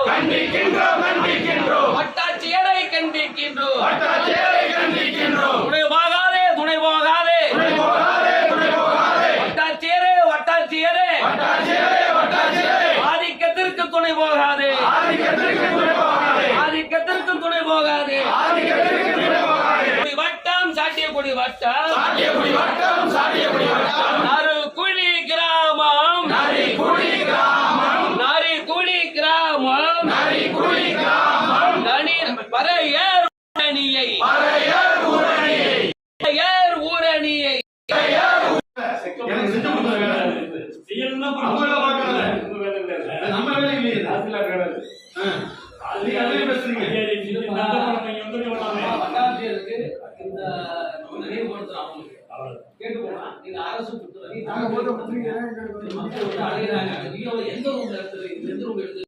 கண்டிக்கின்றோம் வட்டாட்சியரை கண்டிக்கின்றோம் துணை போகாதே வட்டாட்சியரே ஆதிக்கத்திற்கு துணை போகாதே வட்டம் சாட்டியக்குடி வட்டம் நரிக்குழி கிராமம் வரையர் ஊரணியை கேட்டு போனா நீங்க அரசு எந்த ரூம்ல எடுத்து